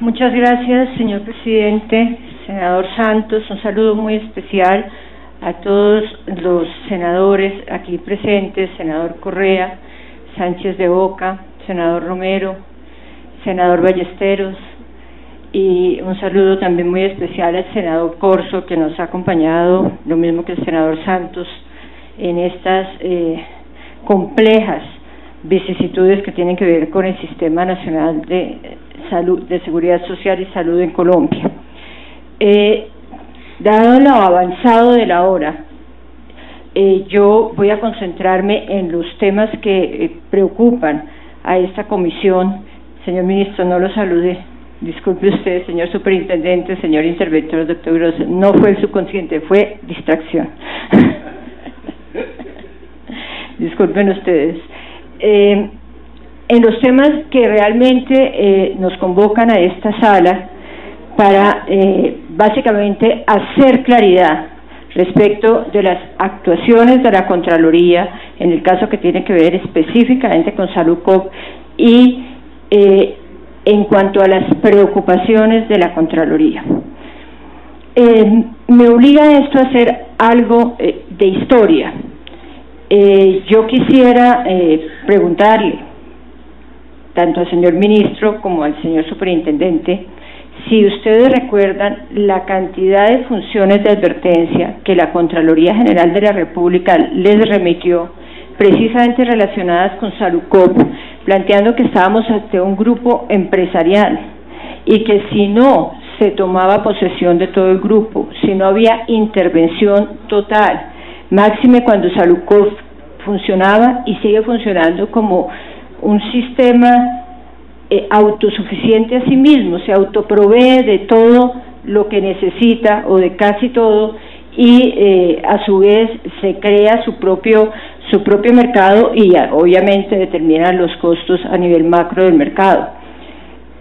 Muchas gracias, señor presidente, senador Santos. Un saludo muy especial a todos los senadores aquí presentes, senador Correa, Sánchez de Oca, senador Romero, senador Ballesteros, y un saludo también muy especial al senador Corso, que nos ha acompañado, lo mismo que el senador Santos, en estas complejas vicisitudes que tienen que ver con el Sistema Nacional de Salud, de Seguridad Social y Salud en Colombia. Dado lo avanzado de la hora, yo voy a concentrarme en los temas que preocupan a esta comisión. Señor ministro, no lo saludé. Disculpe usted, señor superintendente, señor interventor, doctor Grosso. No fue el subconsciente, fue distracción. Disculpen ustedes. En los temas que realmente nos convocan a esta sala para básicamente hacer claridad respecto de las actuaciones de la Contraloría, en el caso que tiene que ver específicamente con Saludcop, y en cuanto a las preocupaciones de la Contraloría. Me obliga esto a hacer algo de historia. Yo quisiera preguntarle, tanto al señor ministro como al señor superintendente, si ustedes recuerdan la cantidad de funciones de advertencia que la Contraloría General de la República les remitió, precisamente relacionadas con Saludcop, planteando que estábamos ante un grupo empresarial y que si no se tomaba posesión de todo el grupo, si no había intervención total, máxime cuando Saludcop funcionaba y sigue funcionando como un sistema autosuficiente a sí mismo, se autoprovee de todo lo que necesita o de casi todo, y a su vez se crea su propio mercado y obviamente determina los costos a nivel macro del mercado.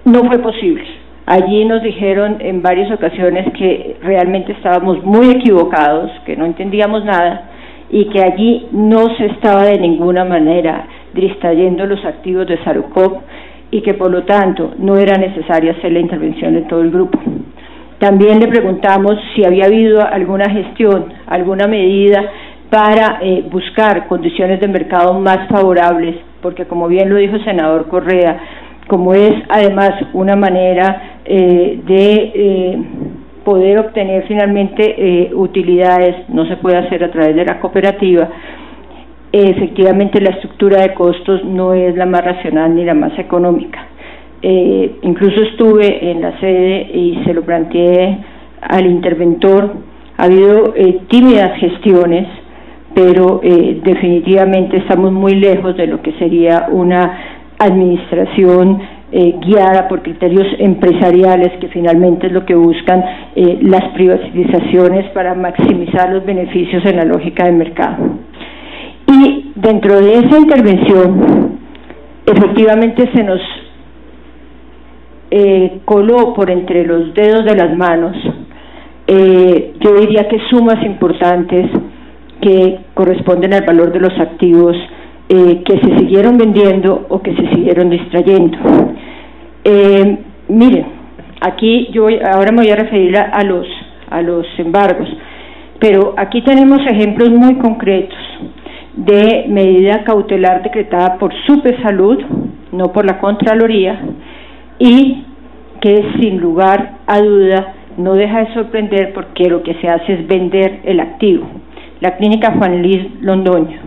No fue posible. Allí nos dijeron en varias ocasiones que realmente estábamos muy equivocados, que no entendíamos nada y que allí no se estaba de ninguna manera distrayendo los activos de Saludcop y que por lo tanto no era necesaria hacer la intervención de todo el grupo. También le preguntamos si había habido alguna gestión, alguna medida para buscar condiciones de mercado más favorables, porque como bien lo dijo el senador Correa, como es además una manera de poder obtener finalmente utilidades, no se puede hacer a través de la cooperativa, efectivamente la estructura de costos no es la más racional ni la más económica. Incluso estuve en la sede y se lo planteé al interventor. Ha habido tímidas gestiones, pero definitivamente estamos muy lejos de lo que sería una administración guiada por criterios empresariales, que finalmente es lo que buscan las privatizaciones para maximizar los beneficios en la lógica del mercado. Y dentro de esa intervención, efectivamente se nos coló por entre los dedos de las manos, yo diría que sumas importantes que corresponden al valor de los activos que se siguieron vendiendo o que se siguieron distrayendo. Miren, aquí ahora me voy a referir a los embargos, pero aquí tenemos ejemplos muy concretos de medida cautelar decretada por Supersalud, no por la Contraloría, y que sin lugar a duda no deja de sorprender porque lo que se hace es vender el activo. La clínica Juan Luis Londoño,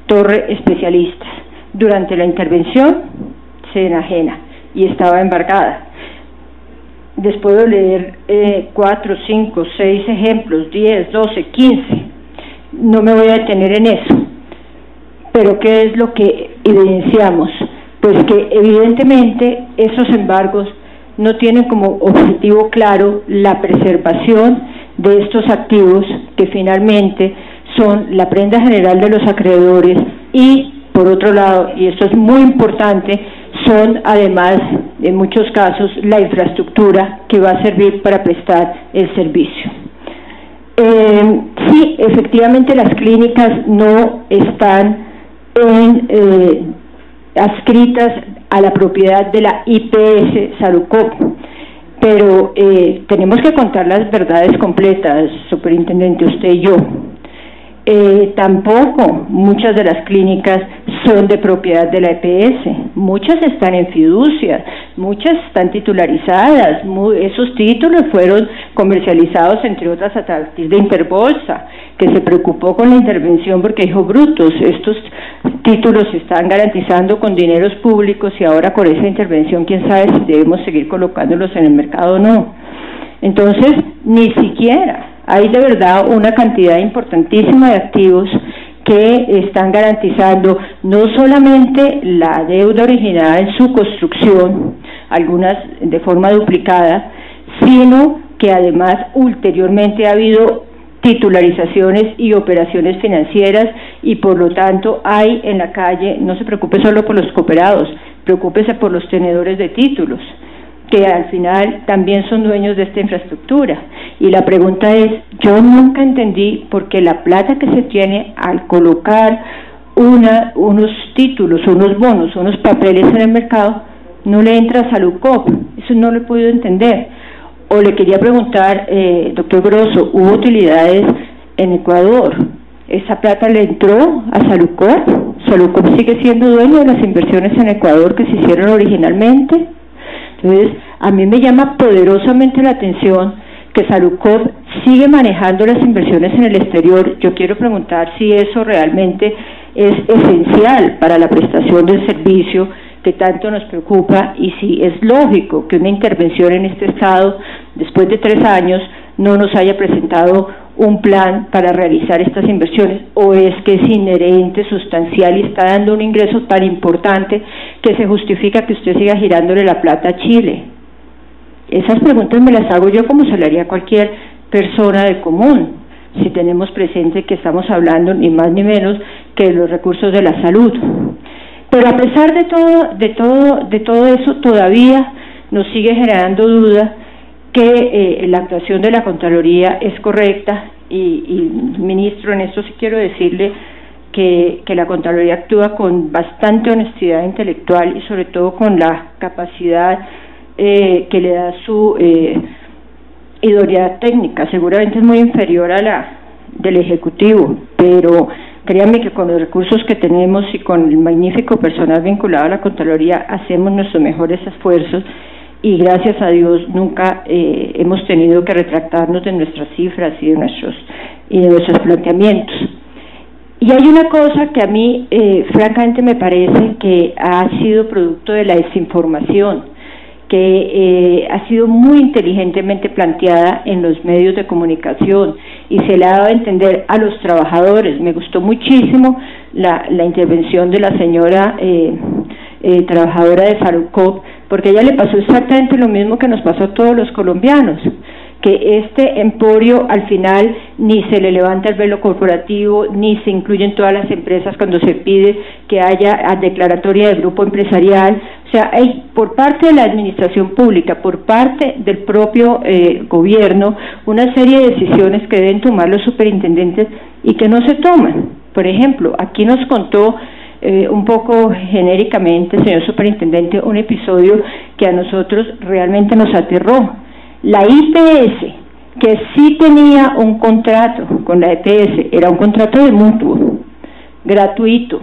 Torre Especialistas, durante la intervención se enajena y estaba embargada. Les puedo leer 4, 5, 6 ejemplos, 10, 12, 15, no me voy a detener en eso. Pero ¿qué es lo que evidenciamos? Pues que evidentemente esos embargos no tienen como objetivo claro la preservación de estos activos que finalmente son la prenda general de los acreedores y, por otro lado, y esto es muy importante, son además, en muchos casos, la infraestructura que va a servir para prestar el servicio. Sí, efectivamente las clínicas no están adscritas a la propiedad de la IPS Saludcop, pero tenemos que contar las verdades completas, superintendente, usted y yo. Tampoco muchas de las clínicas son de propiedad de la EPS, muchas están en fiducia, muchas están titularizadas, esos títulos fueron comercializados entre otras a partir de Interbolsa, que se preocupó con la intervención porque dijo, brutos, estos títulos se están garantizando con dineros públicos y ahora con esa intervención quién sabe si debemos seguir colocándolos en el mercado o no. Entonces, ni siquiera hay de verdad una cantidad importantísima de activos que están garantizando no solamente la deuda originada en su construcción, algunas de forma duplicada, sino que además ulteriormente ha habido titularizaciones y operaciones financieras y por lo tanto hay en la calle, no se preocupe solo por los cooperados, preocúpese por los tenedores de títulos, que al final también son dueños de esta infraestructura. Y la pregunta es, yo nunca entendí por qué la plata que se tiene al colocar unos títulos, unos bonos, unos papeles en el mercado, no le entra a Saludcop. Eso no lo he podido entender. O le quería preguntar, doctor Grosso, ¿hubo utilidades en Ecuador? ¿Esa plata le entró a Saludcop? ¿Saludcop sigue siendo dueño de las inversiones en Ecuador que se hicieron originalmente? Entonces, a mí me llama poderosamente la atención que Saludcop sigue manejando las inversiones en el exterior. Yo quiero preguntar si eso realmente es esencial para la prestación del servicio que tanto nos preocupa y si es lógico que una intervención en este estado, después de 3 años, no nos haya presentado un plan para realizar estas inversiones, o es que es inherente, sustancial y está dando un ingreso tan importante que se justifica que usted siga girándole la plata a Chile. Esas preguntas me las hago yo como se le haría a cualquier persona del común, si tenemos presente que estamos hablando ni más ni menos que de los recursos de la salud. Pero a pesar de todo eso, todavía nos sigue generando duda que la actuación de la Contraloría es correcta y ministro, en esto sí quiero decirle que la Contraloría actúa con bastante honestidad intelectual y sobre todo con la capacidad que le da su idoneidad técnica. Seguramente es muy inferior a la del Ejecutivo, pero créanme que con los recursos que tenemos y con el magnífico personal vinculado a la Contraloría hacemos nuestros mejores esfuerzos y gracias a Dios nunca hemos tenido que retractarnos de nuestras cifras y de nuestros planteamientos. Y hay una cosa que a mí francamente me parece que ha sido producto de la desinformación, que ha sido muy inteligentemente planteada en los medios de comunicación y se le ha dado a entender a los trabajadores. Me gustó muchísimo la intervención de la señora trabajadora de Saludcop, porque a ella le pasó exactamente lo mismo que nos pasó a todos los colombianos, que este emporio al final ni se le levanta el velo corporativo, ni se incluyen todas las empresas cuando se pide que haya declaratoria de grupo empresarial. O sea, hay por parte de la administración pública, por parte del propio gobierno, una serie de decisiones que deben tomar los superintendentes y que no se toman. Por ejemplo, aquí nos contó un poco genéricamente, señor superintendente, un episodio que a nosotros realmente nos aterró. La IPS, que sí tenía un contrato con la EPS, era un contrato de mutuo, gratuito.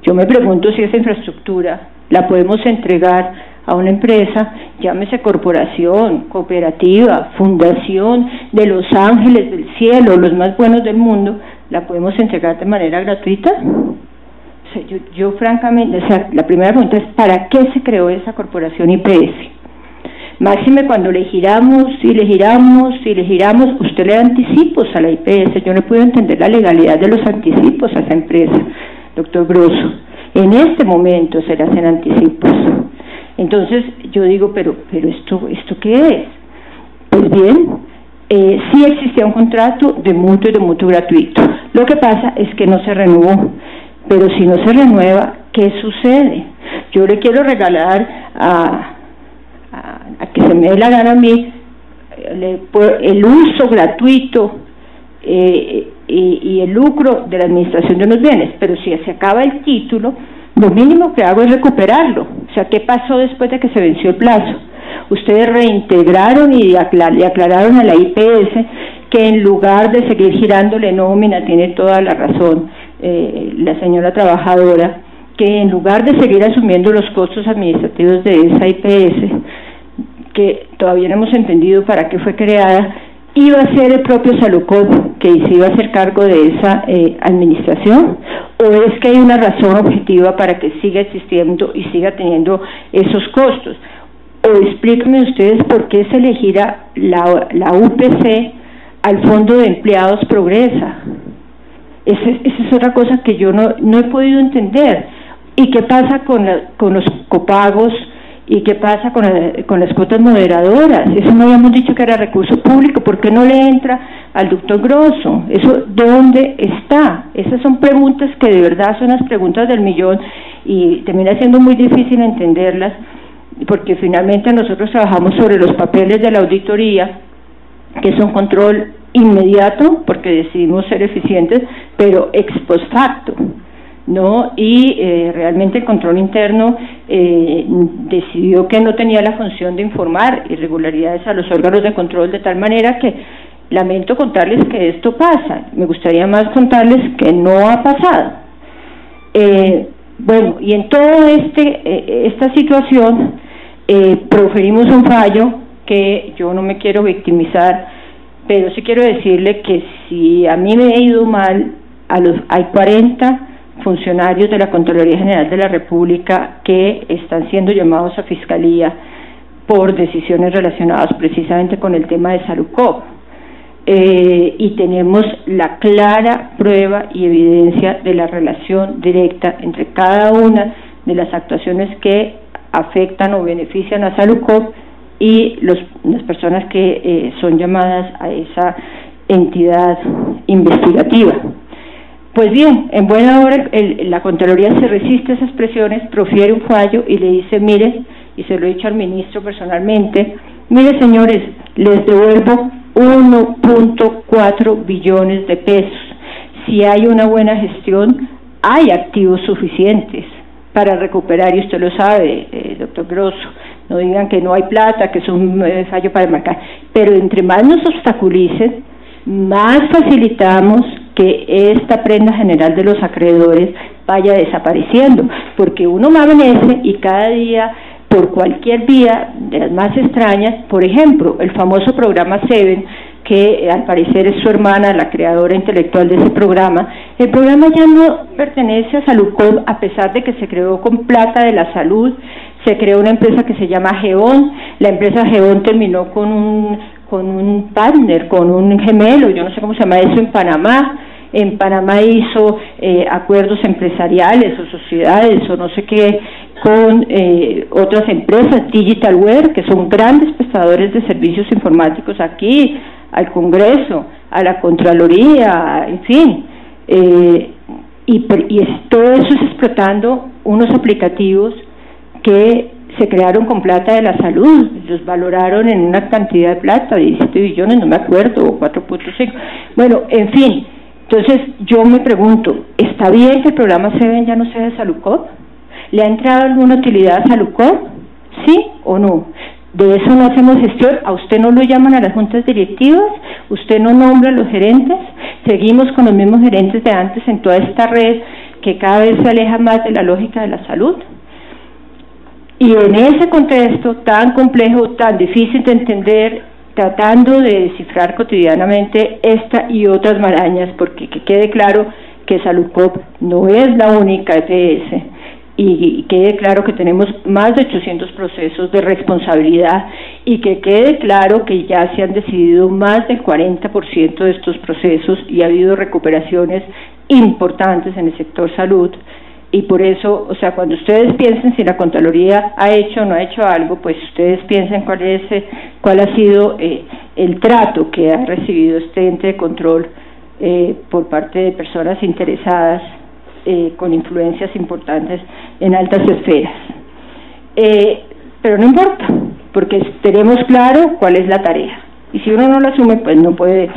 Yo me pregunto si esa infraestructura la podemos entregar a una empresa, llámese corporación, cooperativa, fundación de Los Ángeles del Cielo, los más buenos del mundo, ¿la podemos entregar de manera gratuita? O sea, yo francamente, o sea, la primera pregunta es, ¿para qué se creó esa corporación IPS? Máxime cuando le giramos, usted le da anticipos a la IPS. Yo no puedo entender la legalidad de los anticipos a esa empresa, doctor Grosso. En este momento se le hacen anticipos. Entonces yo digo, pero ¿esto qué es? Pues bien, sí existía un contrato de mutuo y de mutuo gratuito. Lo que pasa es que no se renovó. Pero si no se renueva, ¿qué sucede? Yo le quiero regalar a que se me dé la gana a mí el uso gratuito y el lucro de la administración de unos bienes, pero si se acaba el título, lo mínimo que hago es recuperarlo. O sea, ¿qué pasó después de que se venció el plazo? ustedes reintegraron y le aclararon a la IPS que en lugar de seguir girándole nómina, tiene toda la razón la señora trabajadora, que en lugar de seguir asumiendo los costos administrativos de esa IPS, que todavía no hemos entendido para qué fue creada, iba a ser el propio Salucop que se iba a hacer cargo de esa administración, o es que hay una razón objetiva para que siga existiendo y siga teniendo esos costos. O explíquenme ustedes por qué se elegirá la UPC al Fondo de Empleados Progresa. Esa es otra cosa que yo no he podido entender. ¿Y qué pasa con los copagos? ¿Y qué pasa con las cuotas moderadoras? Eso no habíamos dicho que era recurso público. ¿Por qué no le entra al doctor Grosso? ¿Eso dónde está? Esas son preguntas que de verdad son las preguntas del millón y termina siendo muy difícil entenderlas, porque finalmente nosotros trabajamos sobre los papeles de la auditoría, que es un control inmediato, porque decidimos ser eficientes, pero ex post facto, ¿no? Y realmente el control interno decidió que no tenía la función de informar irregularidades a los órganos de control, de tal manera que lamento contarles que esto pasa. Me gustaría más contarles que no ha pasado. Bueno, y en toda esta situación proferimos un fallo que yo no me quiero victimizar, pero sí quiero decirle que si a mí me ha ido mal, hay 40 funcionarios de la Contraloría General de la República que están siendo llamados a Fiscalía por decisiones relacionadas precisamente con el tema de Salucop. Y tenemos la clara prueba y evidencia de la relación directa entre cada una de las actuaciones que afectan o benefician a Salucop y las personas que son llamadas a esa entidad investigativa. Pues bien, en buena hora la Contraloría se resiste a esas presiones, profiere un fallo y le dice, mire, y se lo he dicho al ministro personalmente, mire señores, les devuelvo 1.4 billones de pesos. Si hay una buena gestión, hay activos suficientes para recuperar, y usted lo sabe, doctor Grosso, no digan que no hay plata, que es un fallo para marcar, pero entre más nos obstaculicen, más facilitamos que esta prenda general de los acreedores vaya desapareciendo, porque uno amanece y cada día, por cualquier vía de las más extrañas, por ejemplo, el famoso programa Seven, que al parecer es su hermana, la creadora intelectual de ese programa, el programa ya no pertenece a Salucop, a pesar de que se creó con plata de la salud. Se creó una empresa que se llama Geón, la empresa Geón terminó con un partner, con un gemelo, yo no sé cómo se llama eso, en Panamá hizo acuerdos empresariales o sociedades o no sé qué con otras empresas, Digitalware, que son grandes prestadores de servicios informáticos aquí, al Congreso, a la Contraloría, en fin, y todo eso es explotando unos aplicativos que se crearon con plata de la salud, los valoraron en una cantidad de plata, 17 billones, no me acuerdo, o 4.5, bueno, en fin. Entonces yo me pregunto, ¿está bien que el programa Seven ya no sea de Salucop? ¿Le ha entrado alguna utilidad a Salucop? ¿Sí o no? De eso no hacemos gestión. ¿A usted no lo llaman a las juntas directivas? ¿Usted no nombra a los gerentes? ¿Seguimos con los mismos gerentes de antes en toda esta red que cada vez se aleja más de la lógica de la salud? Y en ese contexto tan complejo, tan difícil de entender, tratando de descifrar cotidianamente esta y otras marañas, porque que quede claro que Salucop no es la única EPS, y quede claro que tenemos más de 800 procesos de responsabilidad, y que quede claro que ya se han decidido más del 40% de estos procesos y ha habido recuperaciones importantes en el sector salud. Y por eso, o sea, cuando ustedes piensen si la Contraloría ha hecho o no ha hecho algo, pues ustedes piensen cuál ha sido el trato que ha recibido este ente de control por parte de personas interesadas con influencias importantes en altas esferas. Pero no importa, porque tenemos claro cuál es la tarea. Y si uno no lo asume, pues no puede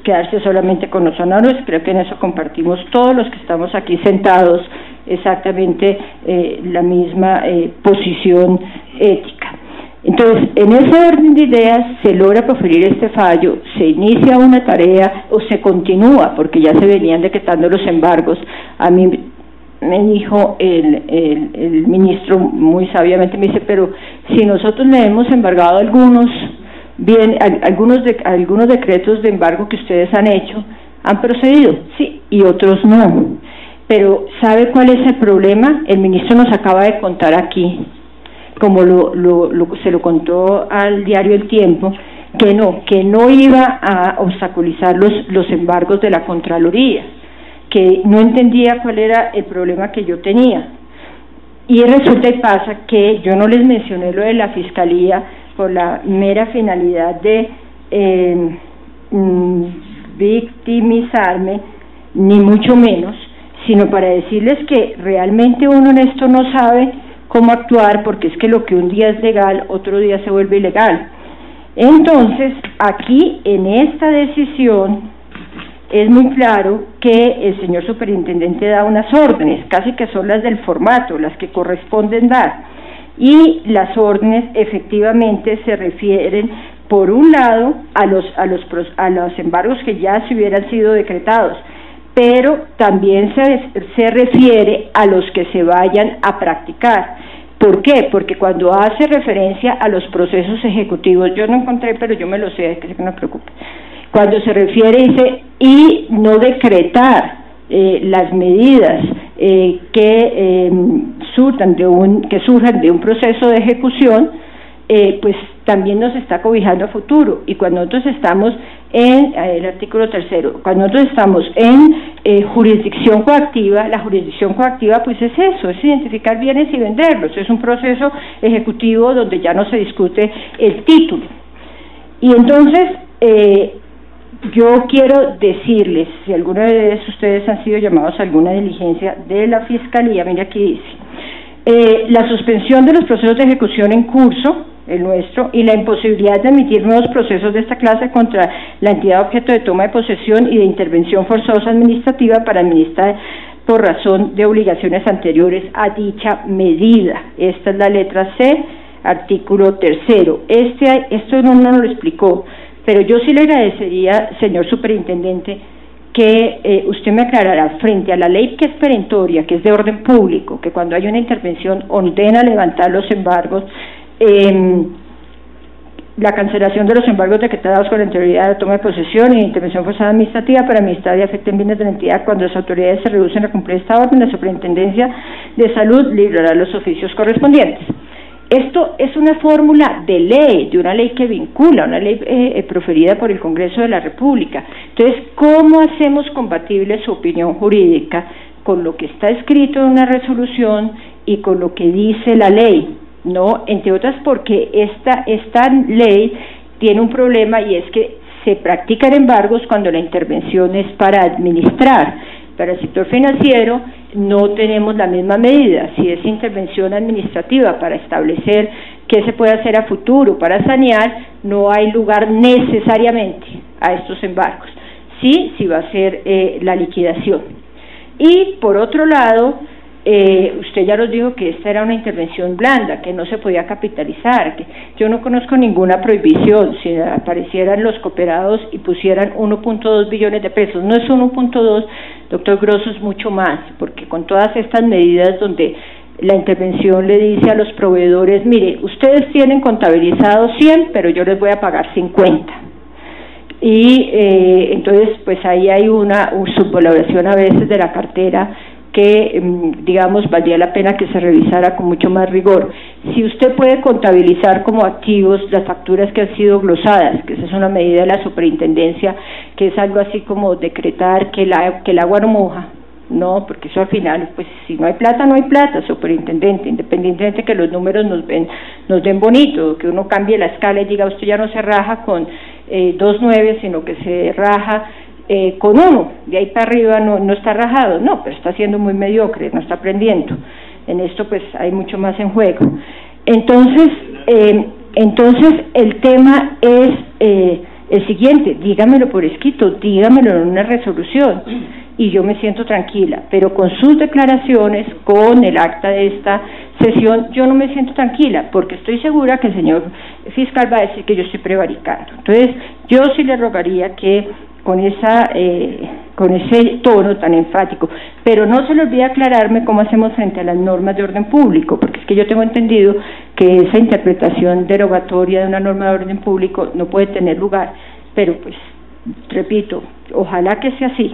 quedarse solamente con los honores. Creo que en eso compartimos todos los que estamos aquí sentados exactamente la misma posición ética. Entonces, en ese orden de ideas se logra proferir este fallo, se inicia una tarea o se continúa, porque ya se venían decretando los embargos. A mí me dijo el ministro muy sabiamente, me dice, pero si nosotros le hemos embargado algunos decretos de embargo que ustedes han hecho, han procedido, sí, y otros no. Pero ¿sabe cuál es el problema? El ministro nos acaba de contar aquí, como se lo contó al diario El Tiempo, que no iba a obstaculizar los embargos de la Contraloría, que no entendía cuál era el problema que yo tenía. Y resulta y pasa que yo no les mencioné lo de la Fiscalía por la mera finalidad de victimizarme, ni mucho menos, sino para decirles que realmente uno en esto no sabe cómo actuar, porque es que lo que un día es legal, otro día se vuelve ilegal. Entonces, aquí en esta decisión es muy claro que el señor superintendente da unas órdenes, casi que son las del formato, las que corresponden dar, y las órdenes efectivamente se refieren, por un lado, a los embargos que ya se hubieran sido decretados, pero también se refiere a los que se vayan a practicar. ¿Por qué? Porque cuando hace referencia a los procesos ejecutivos, yo no encontré, pero yo me lo sé, que no me preocupe, cuando se refiere, dice, y no decretar las medidas que surjan de un proceso de ejecución, pues también nos está cobijando a futuro. Y cuando nosotros estamos en el artículo 3º, cuando nosotros estamos en jurisdicción coactiva, la jurisdicción coactiva pues es eso, es identificar bienes y venderlos, es un proceso ejecutivo donde ya no se discute el título. Y entonces yo quiero decirles, si alguna vez ustedes han sido llamados a alguna diligencia de la Fiscalía, mire aquí dice, la suspensión de los procesos de ejecución en curso, el nuestro, y la imposibilidad de emitir nuevos procesos de esta clase contra la entidad objeto de toma de posesión y de intervención forzosa administrativa para administrar por razón de obligaciones anteriores a dicha medida. Esta es la letra C, artículo 3º. Esto no nos lo explicó, pero yo sí le agradecería, señor superintendente, que usted me aclarará frente a la ley que es perentoria, que es de orden público, que cuando hay una intervención ordena levantar los embargos, la cancelación de los embargos decretados con anterioridad a la toma de posesión y intervención forzada administrativa para administrar y afecten bienes de la entidad. Cuando las autoridades se reducen a cumplir esta orden, la Superintendencia de Salud librará los oficios correspondientes. Esto es una fórmula de ley, de una ley que vincula, una ley proferida por el Congreso de la República. Entonces, ¿cómo hacemos compatible su opinión jurídica con lo que está escrito en una resolución y con lo que dice la ley? No, entre otras porque esta ley tiene un problema, y es que se practican embargos cuando la intervención es para administrar. Para el sector financiero no tenemos la misma medida. Si es intervención administrativa para establecer qué se puede hacer a futuro para sanear, no hay lugar necesariamente a estos embargos. Sí va a ser la liquidación. Y por otro lado, usted ya nos dijo que esta era una intervención blanda, que no se podía capitalizar, que yo no conozco ninguna prohibición. Si aparecieran los cooperados y pusieran 1.2 billones de pesos, no es 1.2, doctor Grosso, es mucho más, porque con todas estas medidas donde la intervención le dice a los proveedores, mire, ustedes tienen contabilizados 100, pero yo les voy a pagar 50. Y entonces pues ahí hay una subvaloración a veces de la cartera que, digamos, valdría la pena que se revisara con mucho más rigor. Si usted puede contabilizar como activos las facturas que han sido glosadas, que esa es una medida de la superintendencia, que es algo así como decretar que el agua no moja, no, porque eso al final, pues si no hay plata, no hay plata, superintendente, independientemente de que los números nos den bonito, que uno cambie la escala y diga, usted ya no se raja con 2.9, sino que se raja con 1, de ahí para arriba no está rajado, no, pero está siendo muy mediocre, no está aprendiendo. En esto pues hay mucho más en juego. Entonces el tema es el siguiente, dígamelo por escrito, dígamelo en una resolución. y yo me siento tranquila, pero con sus declaraciones, con el acta de esta sesión, yo no me siento tranquila, porque estoy segura que el señor fiscal va a decir que yo estoy prevaricando. Entonces, yo sí le rogaría que con ese tono tan enfático, pero no se le olvide aclararme cómo hacemos frente a las normas de orden público, porque es que yo tengo entendido que esa interpretación derogatoria de una norma de orden público no puede tener lugar, pero pues, repito, ojalá que sea así.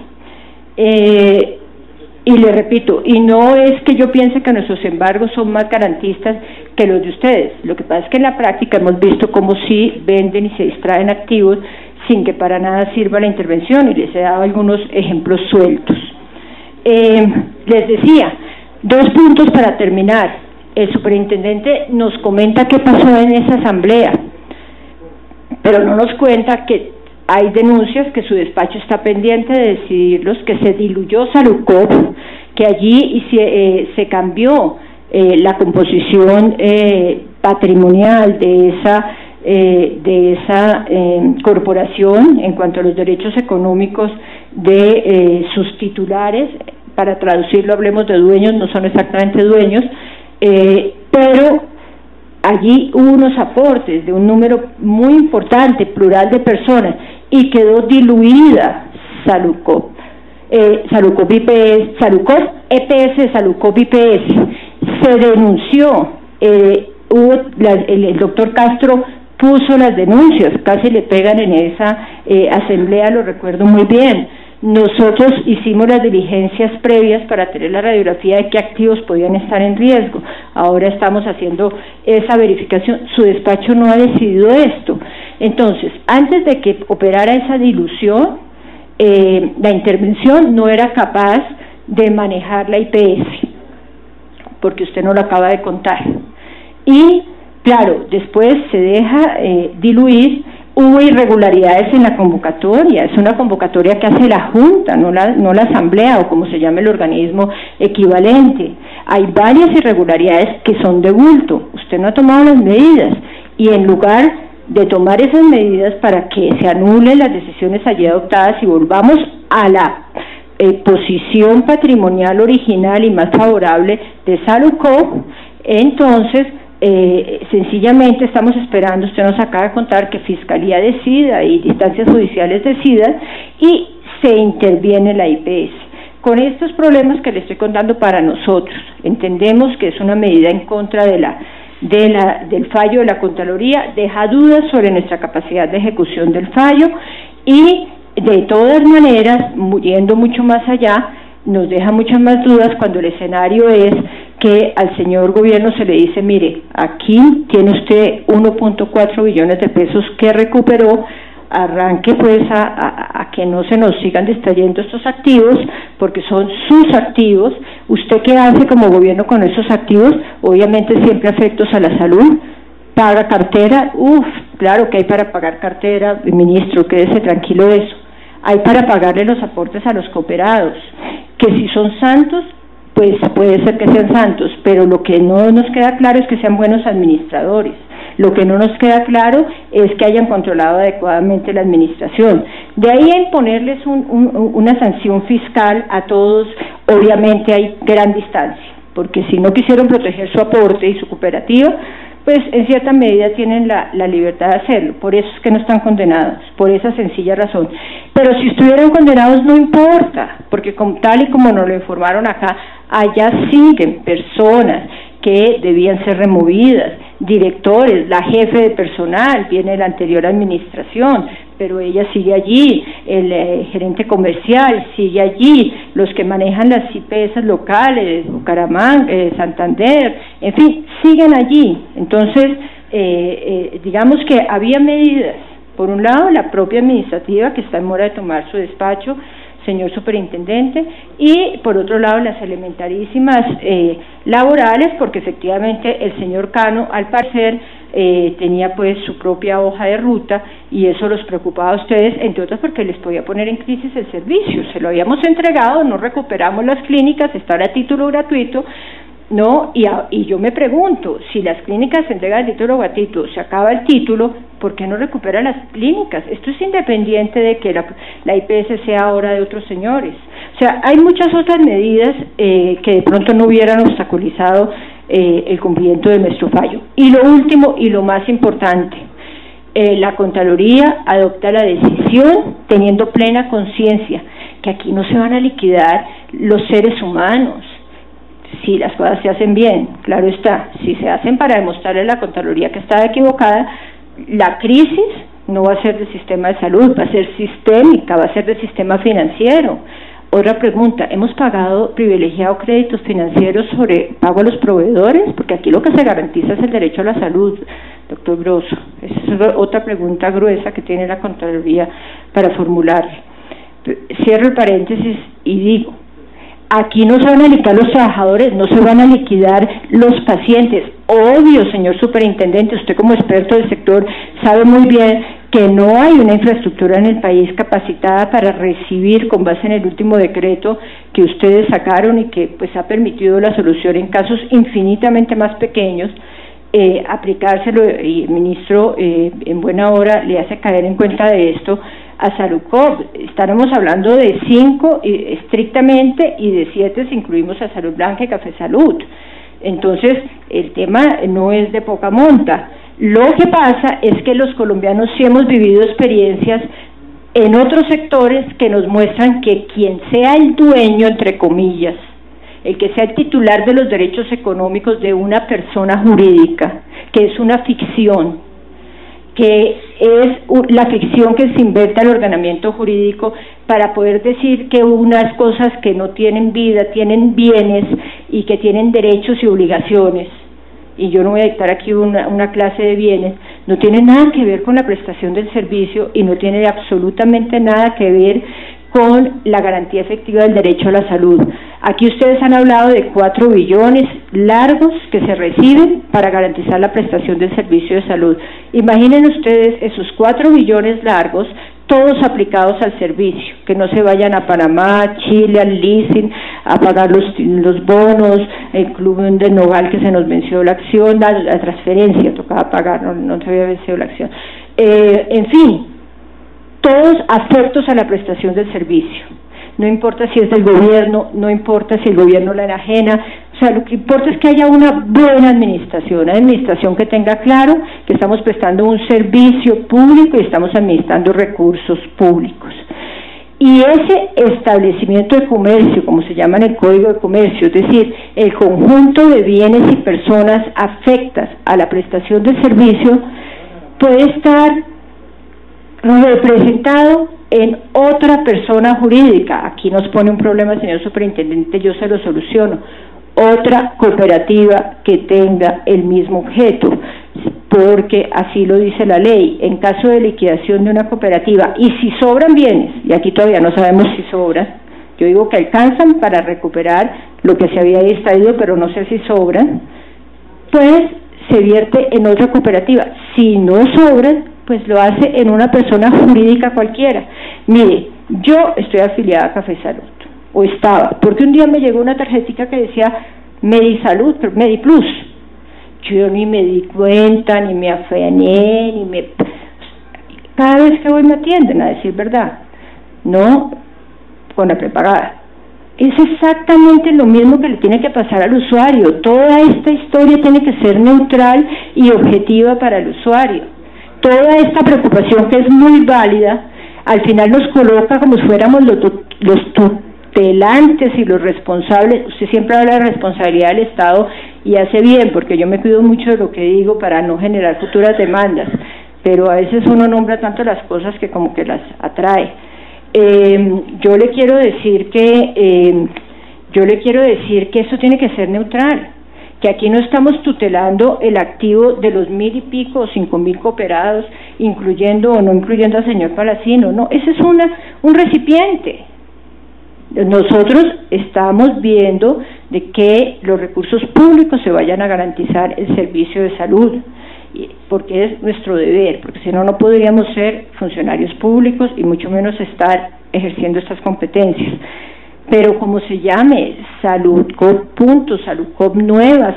Y le repito, y no es que yo piense que nuestros embargos son más garantistas que los de ustedes, lo que pasa es que en la práctica hemos visto cómo sí venden y se distraen activos sin que para nada sirva la intervención, y les he dado algunos ejemplos sueltos. Les decía, 2 puntos para terminar. El superintendente nos comenta qué pasó en esa asamblea, pero no nos cuenta que hay denuncias, que su despacho está pendiente de decidirlos, que se diluyó Salucop, que allí se cambió la composición patrimonial de esa corporación en cuanto a los derechos económicos de sus titulares. Para traducirlo, hablemos de dueños, no son exactamente dueños, pero allí hubo unos aportes de un número muy importante, plural de personas, y quedó diluida Salucop EPS, Salucop IPS. Se denunció, el doctor Castro puso las denuncias, casi le pegan en esa asamblea, lo recuerdo muy bien. Nosotros hicimos las diligencias previas para tener la radiografía de qué activos podían estar en riesgo. Ahora estamos haciendo esa verificación. Su despacho no ha decidido esto. Entonces, antes de que operara esa dilución, la intervención no era capaz de manejar la IPS, porque usted no lo acaba de contar. Y, claro, después se deja diluir. Hubo irregularidades en la convocatoria, es una convocatoria que hace la Junta, no la Asamblea, o como se llama el organismo equivalente. Hay varias irregularidades que son de bulto, usted no ha tomado las medidas, y en lugar de tomar esas medidas para que se anulen las decisiones allí adoptadas y volvamos a la posición patrimonial original y más favorable de Salucop, entonces sencillamente estamos esperando, usted nos acaba de contar que Fiscalía decida y instancias judiciales decidan y se interviene la IPS. Con estos problemas que le estoy contando, para nosotros entendemos que es una medida en contra del fallo de la Contraloría, deja dudas sobre nuestra capacidad de ejecución del fallo y de todas maneras, yendo mucho más allá, nos deja muchas más dudas cuando el escenario es que al señor gobierno se le dice, mire, aquí tiene usted 1.4 billones de pesos que recuperó, arranque pues a que no se nos sigan distrayendo estos activos, porque son sus activos. ¿Usted qué hace como gobierno con esos activos? Obviamente siempre afectos a la salud. ¿Paga cartera? Claro que hay para pagar cartera, ministro, quédese tranquilo de eso. Hay para pagarle los aportes a los cooperados, que si son santos, pues puede ser que sean santos, pero lo que no nos queda claro es que sean buenos administradores. Lo que no nos queda claro es que hayan controlado adecuadamente la administración. De ahí a imponerles una sanción fiscal a todos, obviamente hay gran distancia, porque si no quisieron proteger su aporte y su cooperativa, pues en cierta medida tienen la libertad de hacerlo. Por eso es que no están condenados, por esa sencilla razón. Pero si estuvieran condenados no importa, porque tal y como nos lo informaron acá, allá siguen personas que debían ser removidas, directores, la jefe de personal, viene de la anterior administración, pero ella sigue allí, el gerente comercial sigue allí, los que manejan las IPS locales, Bucaramanga, Santander, en fin, siguen allí. Entonces, digamos que había medidas, por un lado la propia administrativa que está en mora de tomar su despacho, señor superintendente, y por otro lado las elementarísimas laborales, porque efectivamente el señor Cano al parecer tenía pues su propia hoja de ruta y eso los preocupaba a ustedes, entre otras porque les podía poner en crisis el servicio. Se lo habíamos entregado, no recuperamos las clínicas, están a título gratuito, ¿no? Y yo me pregunto, si las clínicas se entregan el título gratuito, se acaba el título, ¿por qué no recupera las clínicas? Esto es independiente de que la IPS sea ahora de otros señores. O sea, hay muchas otras medidas que de pronto no hubieran obstaculizado el cumplimiento de nuestro fallo. Y lo último y lo más importante, la Contraloría adopta la decisión teniendo plena conciencia que aquí no se van a liquidar los seres humanos, si las cosas se hacen bien, claro está. Si se hacen para demostrarle a la Contraloría que estaba equivocada, la crisis no va a ser del sistema de salud, va a ser sistémica, va a ser del sistema financiero. Otra pregunta, ¿hemos privilegiado créditos financieros sobre pago a los proveedores? Porque aquí lo que se garantiza es el derecho a la salud, doctor Grosso. Esa es otra pregunta gruesa que tiene la Contraloría para formularle. Cierro el paréntesis y digo, aquí no se van a liquidar los trabajadores, no se van a liquidar los pacientes. Obvio, señor superintendente, usted como experto del sector sabe muy bien que no hay una infraestructura en el país capacitada para recibir, con base en el último decreto que ustedes sacaron y que pues ha permitido la solución en casos infinitamente más pequeños, aplicárselo, y el ministro en buena hora le hace caer en cuenta de esto a Saludcop. Estaremos hablando de 5 estrictamente y de 7 si incluimos a Salud Blanca y Café Salud. Entonces, el tema no es de poca monta. Lo que pasa es que los colombianos sí hemos vivido experiencias en otros sectores que nos muestran que quien sea el dueño, entre comillas, el que sea el titular de los derechos económicos de una persona jurídica, que es una ficción, que es la ficción que se inventa el ordenamiento jurídico para poder decir que unas cosas que no tienen vida, tienen bienes y que tienen derechos y obligaciones, y yo no voy a dictar aquí una clase de bienes, no tiene nada que ver con la prestación del servicio y no tiene absolutamente nada que ver con la garantía efectiva del derecho a la salud. Aquí ustedes han hablado de 4 billones largos que se reciben para garantizar la prestación del servicio de salud. Imaginen ustedes esos 4 billones largos, todos aplicados al servicio, que no se vayan a Panamá, Chile, al leasing, a pagar los bonos, el club de Nogal que se nos venció la acción, la transferencia, tocaba pagar, no se había vencido la acción. En fin, todos afectos a la prestación del servicio. No importa si es del gobierno, no importa si el gobierno la enajena, o sea, lo que importa es que haya una buena administración, una administración que tenga claro que estamos prestando un servicio público y estamos administrando recursos públicos. Y ese establecimiento de comercio, como se llama en el Código de Comercio, es decir, el conjunto de bienes y personas afectas a la prestación del servicio, puede estar representado en otra persona jurídica. Aquí nos pone un problema, señor superintendente, yo se lo soluciono. Otra cooperativa que tenga el mismo objeto, porque así lo dice la ley. En caso de liquidación de una cooperativa, y si sobran bienes, y aquí todavía no sabemos si sobran, yo digo que alcanzan para recuperar lo que se había extraído, pero no sé si sobran, pues se vierte en otra cooperativa. Si no sobran, pues lo hace en una persona jurídica cualquiera. Mire, yo estoy afiliada a Café Salud, o estaba, porque un día me llegó una tarjetita que decía Medisalud, Mediplus. Yo ni me di cuenta, ni me afané, cada vez que voy me atienden, a decir verdad, no con la prepagada. Es exactamente lo mismo que le tiene que pasar al usuario. Toda esta historia tiene que ser neutral y objetiva para el usuario. Toda esta preocupación, que es muy válida, al final nos coloca como si fuéramos los tutelantes y los responsables. Usted siempre habla de responsabilidad del Estado y hace bien, porque yo me cuido mucho de lo que digo para no generar futuras demandas, pero a veces uno nombra tanto las cosas que como que las atrae. Yo le quiero decir que eso tiene que ser neutral, que aquí no estamos tutelando el activo de los 1,000 y pico o 5,000 cooperados, incluyendo o no incluyendo al señor Palacino, no, ese es un recipiente. Nosotros estamos viendo de que los recursos públicos se vayan a garantizar el servicio de salud, porque es nuestro deber, porque si no, no podríamos ser funcionarios públicos y mucho menos estar ejerciendo estas competencias. Pero como se llame, Saludcop punto, Saludcop nueva,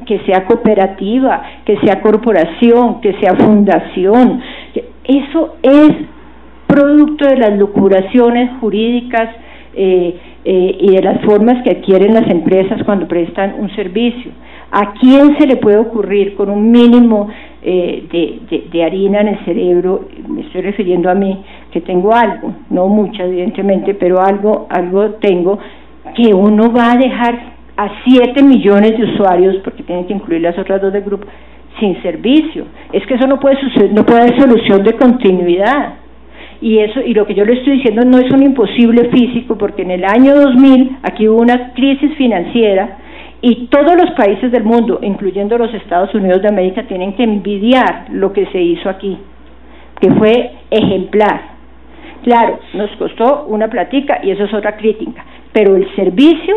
que sea cooperativa, que sea corporación, que sea fundación, eso es producto de las locuraciones jurídicas y de las formas que adquieren las empresas cuando prestan un servicio. ¿A quién se le puede ocurrir con un mínimo de harina en el cerebro? Me estoy refiriendo a mí, que tengo algo, no mucha evidentemente, pero algo tengo, que uno va a dejar a 7 millones de usuarios, porque tienen que incluir las otras dos del grupo, sin servicio. Es que eso no puede suceder, no puede haber solución de continuidad. Y lo que yo le estoy diciendo no es un imposible físico, porque en el año 2000 aquí hubo una crisis financiera y todos los países del mundo, incluyendo los Estados Unidos de América, tienen que envidiar lo que se hizo aquí, que fue ejemplar. Claro, nos costó una platica y eso es otra crítica, pero el servicio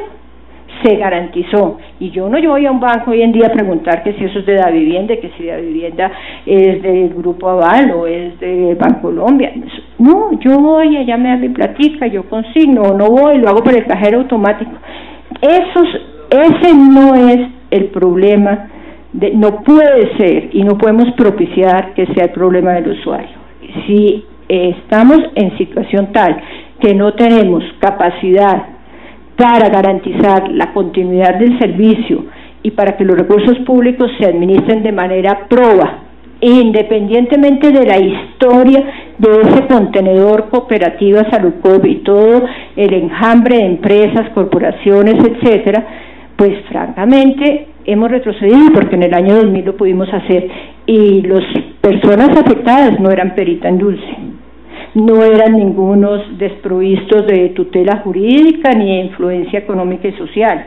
se garantizó. Y yo no voy a un banco hoy en día a preguntar que si eso es de Davivienda, que si Davivienda es del Grupo Aval o es de Bancolombia. No, yo voy, allá me dan mi platica, yo consigno, o no voy, lo hago por el cajero automático. Ese no es el problema, no puede ser y no podemos propiciar que sea el problema del usuario. Si estamos en situación tal que no tenemos capacidad para garantizar la continuidad del servicio y para que los recursos públicos se administren de manera proba, independientemente de la historia de ese contenedor Cooperativa Saludcop y todo el enjambre de empresas, corporaciones, etcétera, pues francamente hemos retrocedido, porque en el año 2000 lo pudimos hacer y las personas afectadas no eran perita en dulce, no eran ningunos desprovistos de tutela jurídica ni de influencia económica y social.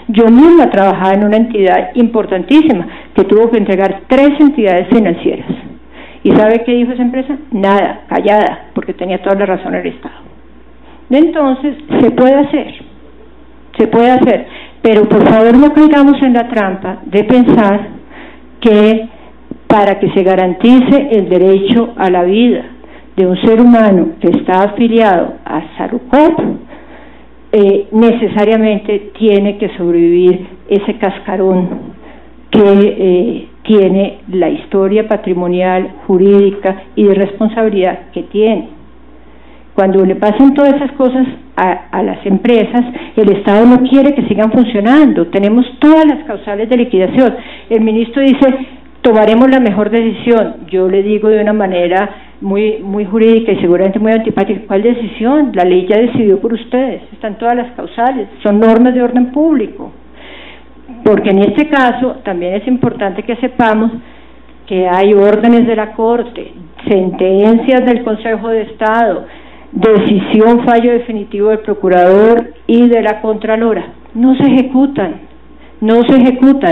Yo misma trabajaba en una entidad importantísima que tuvo que entregar 3 entidades financieras. ¿Y sabe qué dijo esa empresa? Nada, callada, porque tenía toda la razón el Estado. Entonces, se puede hacer, pero por favor no caigamos en la trampa de pensar que para que se garantice el derecho a la vida de un ser humano que está afiliado a Saludcop, necesariamente tiene que sobrevivir ese cascarón que tiene la historia patrimonial, jurídica y de responsabilidad que tiene. Cuando le pasan todas esas cosas a las empresas, el Estado no quiere que sigan funcionando. Tenemos todas las causales de liquidación. El ministro dice, tomaremos la mejor decisión. Yo le digo de una manera muy jurídica y seguramente muy antipática, ¿cuál decisión? La ley ya decidió por ustedes, están todas las causales, son normas de orden público. Porque en este caso también es importante que sepamos que hay órdenes de la Corte, sentencias del Consejo de Estado, decisión, fallo definitivo del Procurador y de la Contralora. No se ejecutan,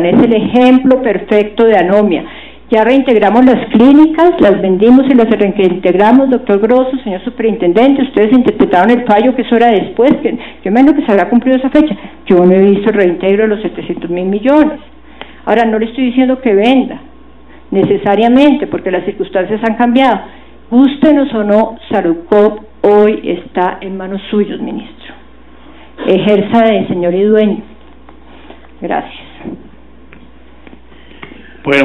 es el ejemplo perfecto de anomia. Ya reintegramos las clínicas, las vendimos y las reintegramos, doctor Grosso, señor superintendente, ustedes interpretaron el fallo que eso era después, que menos que se habrá cumplido esa fecha. Yo no he visto el reintegro de los 700.000 millones. Ahora, no le estoy diciendo que venda, necesariamente, porque las circunstancias han cambiado. Gústenos o no, Saludcop hoy está en manos suyas, ministro. Ejerza de señor y dueño. Gracias. Bueno.